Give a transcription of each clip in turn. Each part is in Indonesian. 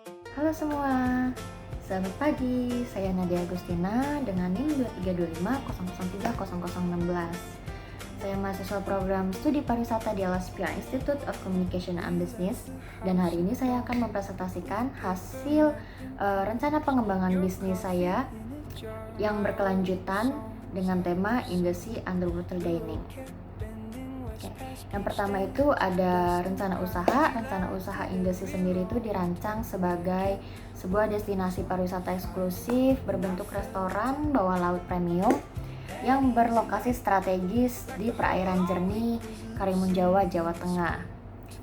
Halo semua, selamat pagi. Saya Nadia Agustina dengan NIM 2325003016. Saya mahasiswa program studi pariwisata di Alaspia Institute of Communication and Business, dan hari ini saya akan mempresentasikan hasil rencana pengembangan bisnis saya yang berkelanjutan dengan tema In the Sea Underwater Dining. Oke. Yang pertama itu ada rencana usaha. Rencana usaha In the Sea sendiri itu dirancang sebagai sebuah destinasi pariwisata eksklusif berbentuk restoran bawah laut premium yang berlokasi strategis di perairan jernih Karimun Jawa, Jawa Tengah.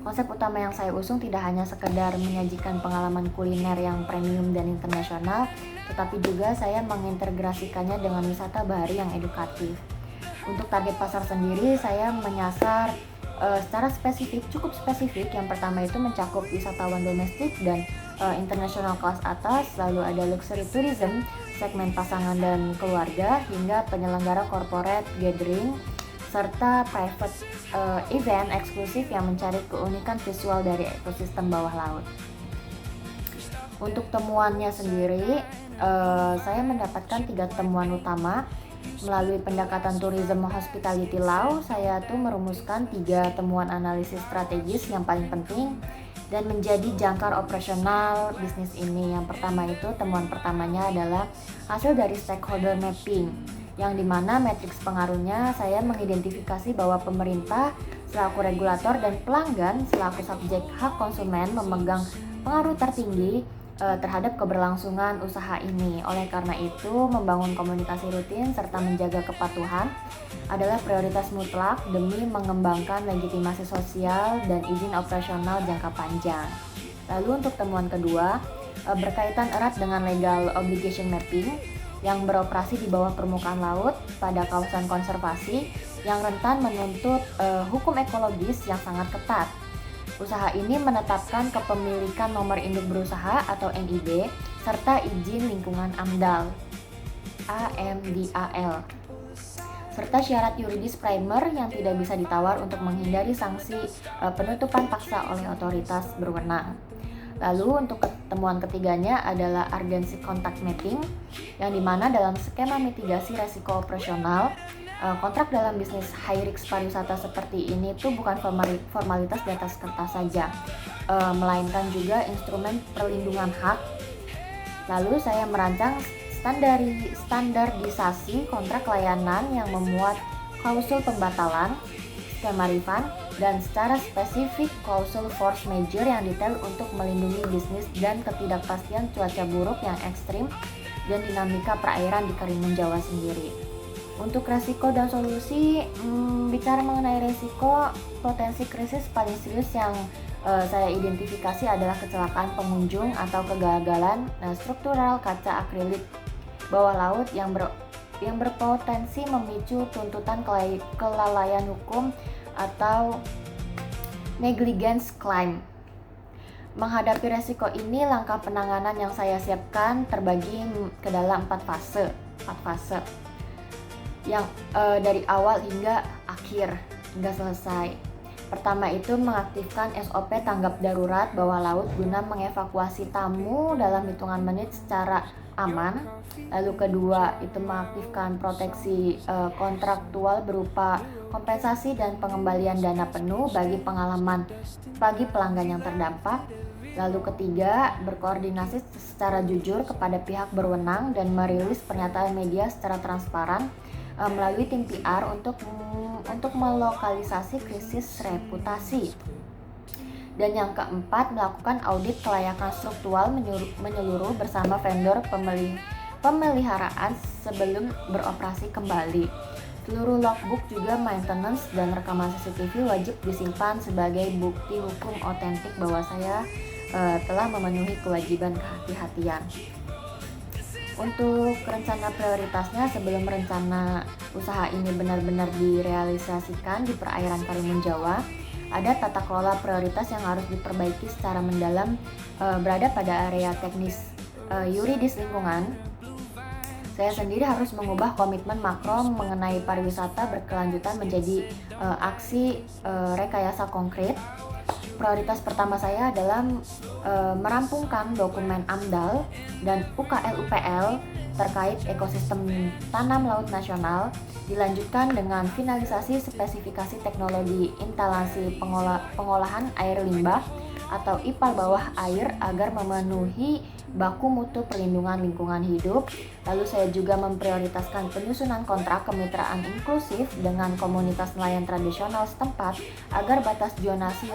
Konsep utama yang saya usung tidak hanya sekedar menyajikan pengalaman kuliner yang premium dan internasional, tetapi juga saya mengintegrasikannya dengan wisata bahari yang edukatif. Untuk target pasar sendiri, saya menyasar secara spesifik, cukup spesifik. Yang pertama itu mencakup wisatawan domestik dan internasional kelas atas, lalu ada luxury tourism, segmen pasangan dan keluarga, hingga penyelenggara corporate gathering, serta private event eksklusif yang mencari keunikan visual dari ekosistem bawah laut. Untuk temuannya sendiri, saya mendapatkan 3 temuan utama. Melalui pendekatan tourism hospitality law, saya tuh merumuskan 3 temuan analisis strategis yang paling penting dan menjadi jangkar operasional bisnis ini. Yang pertama itu, temuan pertamanya adalah hasil dari stakeholder mapping, yang dimana matriks pengaruhnya saya mengidentifikasi bahwa pemerintah selaku regulator dan pelanggan selaku subjek hak konsumen memegang pengaruh tertinggi terhadap keberlangsungan usaha ini. Oleh karena itu, membangun komunikasi rutin serta menjaga kepatuhan adalah prioritas mutlak demi mengembangkan legitimasi sosial dan izin operasional jangka panjang. Lalu untuk temuan kedua, berkaitan erat dengan legal obligation mapping yang beroperasi di bawah permukaan laut pada kawasan konservasi yang rentan menuntut hukum ekologis yang sangat ketat. Usaha ini menetapkan kepemilikan nomor induk berusaha atau NIB serta izin lingkungan AMDAL (AMDAL), serta syarat yuridis primer yang tidak bisa ditawar untuk menghindari sanksi penutupan paksa oleh otoritas berwenang. Lalu untuk temuan ketiganya adalah urgency contact mapping, yang dimana dalam skema mitigasi resiko operasional, kontrak dalam bisnis high risk pariwisata seperti ini tuh bukan formalitas di atas kertas saja, melainkan juga instrumen perlindungan hak. Lalu saya merancang standarisasi kontrak layanan yang memuat klausul pembatalan, skema refund, dan secara spesifik klausul force majeure yang detail untuk melindungi bisnis dan ketidakpastian cuaca buruk yang ekstrim dan dinamika perairan di Karimun Jawa sendiri. Untuk resiko dan solusi, bicara mengenai resiko, potensi krisis paling serius yang saya identifikasi adalah kecelakaan pengunjung atau kegagalan struktural kaca akrilik bawah laut yang berpotensi memicu tuntutan kelalaian hukum atau negligence claim. Menghadapi resiko ini, langkah penanganan yang saya siapkan terbagi ke dalam 4 fase yang dari awal hingga akhir, hingga selesai. Pertama itu mengaktifkan SOP tanggap darurat bawah laut guna mengevakuasi tamu dalam hitungan menit secara aman. Lalu kedua itu mengaktifkan proteksi kontraktual berupa kompensasi dan pengembalian dana penuh bagi pelanggan yang terdampak. Lalu ketiga, berkoordinasi secara jujur kepada pihak berwenang dan merilis pernyataan media secara transparan melalui tim PR untuk melokalisasi krisis reputasi. Dan yang keempat, melakukan audit kelayakan struktural menyeluruh bersama vendor pemeliharaan sebelum beroperasi kembali. Seluruh logbook juga maintenance dan rekaman CCTV wajib disimpan sebagai bukti hukum otentik bahwa saya telah memenuhi kewajiban kehati-hatian. Untuk rencana prioritasnya, sebelum rencana usaha ini benar-benar direalisasikan di perairan Karimun Jawa, ada tata kelola prioritas yang harus diperbaiki secara mendalam berada pada area teknis yuridis lingkungan. Saya sendiri harus mengubah komitmen makro mengenai pariwisata berkelanjutan menjadi aksi rekayasa konkret. Prioritas pertama saya adalah merampungkan dokumen AMDAL dan UKL-UPL terkait ekosistem tanam laut nasional, dilanjutkan dengan finalisasi spesifikasi teknologi instalasi pengolahan air limbah atau IPAL bawah air agar memenuhi baku mutu perlindungan lingkungan hidup. Lalu saya juga memprioritaskan penyusunan kontrak kemitraan inklusif dengan komunitas nelayan tradisional setempat agar batas zonasi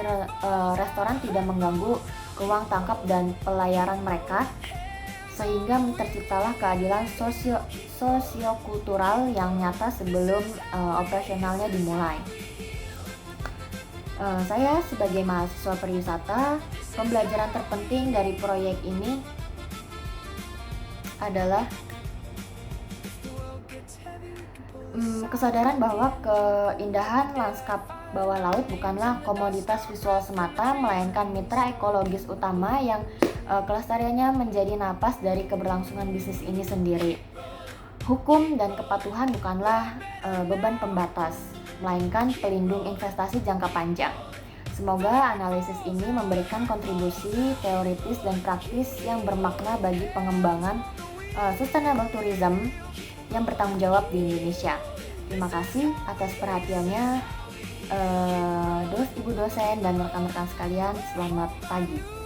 restoran tidak mengganggu ruang tangkap dan pelayaran mereka, sehingga terciptalah keadilan sosiokultural yang nyata sebelum operasionalnya dimulai. Saya sebagai mahasiswa pariwisata, pembelajaran terpenting dari proyek ini adalah kesadaran bahwa keindahan lanskap bawah laut bukanlah komoditas visual semata, melainkan mitra ekologis utama yang kelestariannya menjadi napas dari keberlangsungan bisnis ini sendiri. Hukum dan kepatuhan bukanlah beban pembatas, melainkan pelindung investasi jangka panjang. Semoga analisis ini memberikan kontribusi teoritis dan praktis yang bermakna bagi pengembangan sustainable tourism yang bertanggung jawab di Indonesia. Terima kasih atas perhatiannya, Ibu dosen dan rekan-rekan sekalian. Selamat pagi.